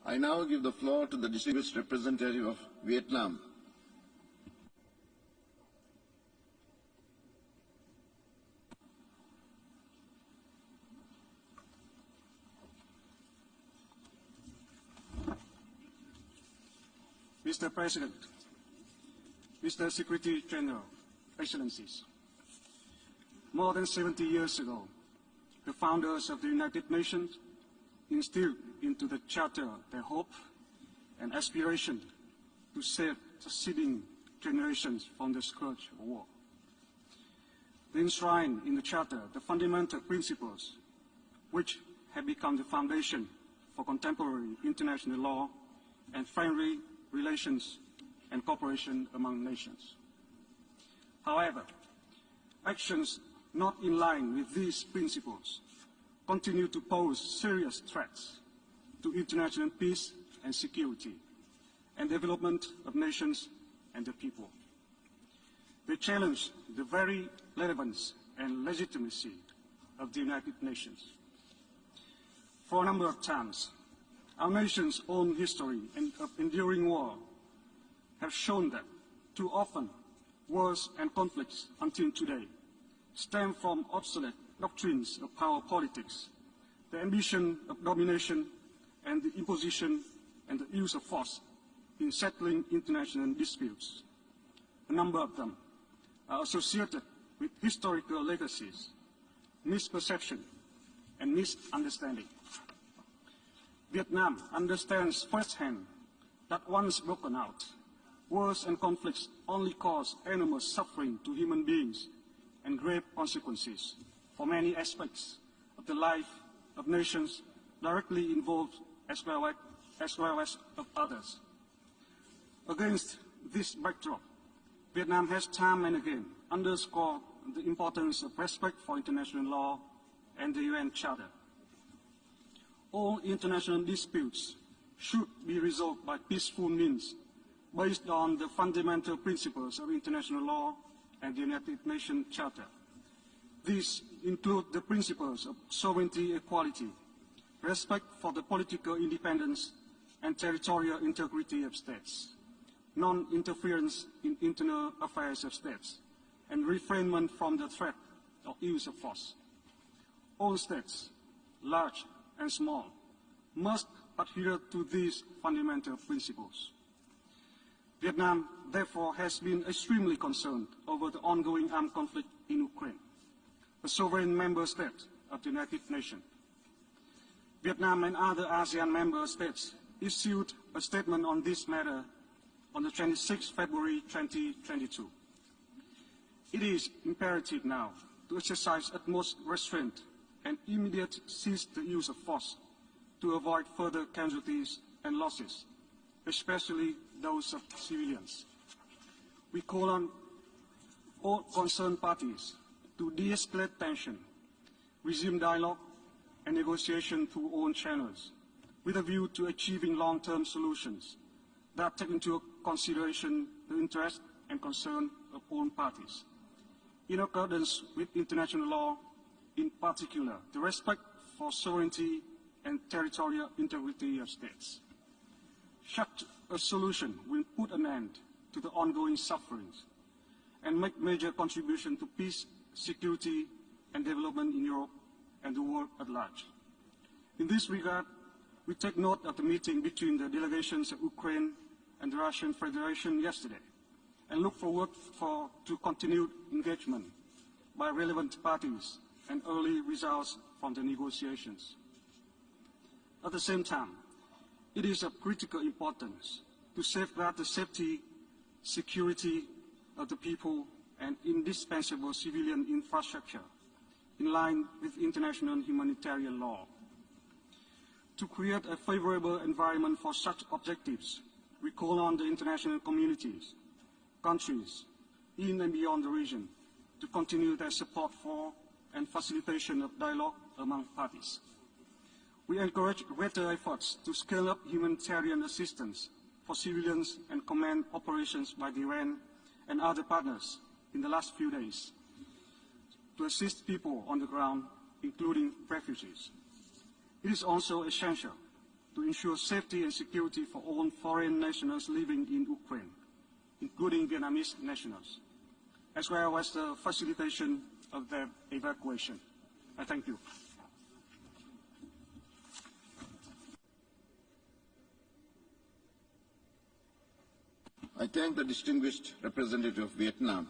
I now give the floor to the distinguished representative of Vietnam. Mr. President, Mr. Secretary General, Excellencies, more than 70 years ago, the founders of the United Nations instilled into the Charter their hope and aspiration to save succeeding generations from the scourge of war. They enshrined in the Charter the fundamental principles which have become the foundation for contemporary international law and friendly relations and cooperation among nations. However, actions not in line with these principles continue to pose serious threats to international peace and security and development of nations and the people. They challenge the very relevance and legitimacy of the United Nations. For a number of times, our nation's own history of enduring war have shown that too often wars and conflicts until today stem from obsolete doctrines of power politics, the ambition of domination and the imposition and the use of force in settling international disputes. A number of them are associated with historical legacies, misperception, and misunderstanding. Vietnam understands firsthand that once broken out, wars and conflicts only cause enormous suffering to human beings and grave consequences for many aspects of the life of nations directly involved as well as of others. Against this backdrop, Vietnam has time and again underscored the importance of respect for international law and the UN Charter. All international disputes should be resolved by peaceful means based on the fundamental principles of international law and the United Nations Charter. These include the principles of sovereignty, equality, respect for the political independence and territorial integrity of states, non-interference in internal affairs of states, and refrainment from the threat or use of force. All states, large and small, must adhere to these fundamental principles. Vietnam, therefore, has been extremely concerned over the ongoing armed conflict in Ukraine, a sovereign member state of the United Nations. Vietnam and other ASEAN member states issued a statement on this matter on the 26th February 2022. It is imperative now to exercise utmost restraint and immediately cease the use of force to avoid further casualties and losses, especially those of civilians. We call on all concerned parties to de-escalate tension, resume dialogue and negotiation through all channels, with a view to achieving long-term solutions that take into consideration the interest and concern of all parties. In accordance with international law, in particular, the respect for sovereignty and territorial integrity of states. Such a solution will put an end to the ongoing sufferings and make major contribution to peace, security, and development in Europe and the world at large. In this regard, we take note of the meeting between the delegations of Ukraine and the Russian Federation yesterday, and look forward to continued engagement by relevant parties and early results from the negotiations. At the same time, it is of critical importance to safeguard the safety, security of the people and indispensable civilian infrastructure in line with international humanitarian law. To create a favorable environment for such objectives, we call on the international communities, countries in and beyond the region to continue their support for and facilitation of dialogue among parties. We encourage greater efforts to scale up humanitarian assistance for civilians and command operations by the UN and other partners in the last few days to assist people on the ground, including refugees. It is also essential to ensure safety and security for all foreign nationals living in Ukraine, including Vietnamese nationals, as well as the facilitation of their evacuation. I thank you. I thank the distinguished representative of Vietnam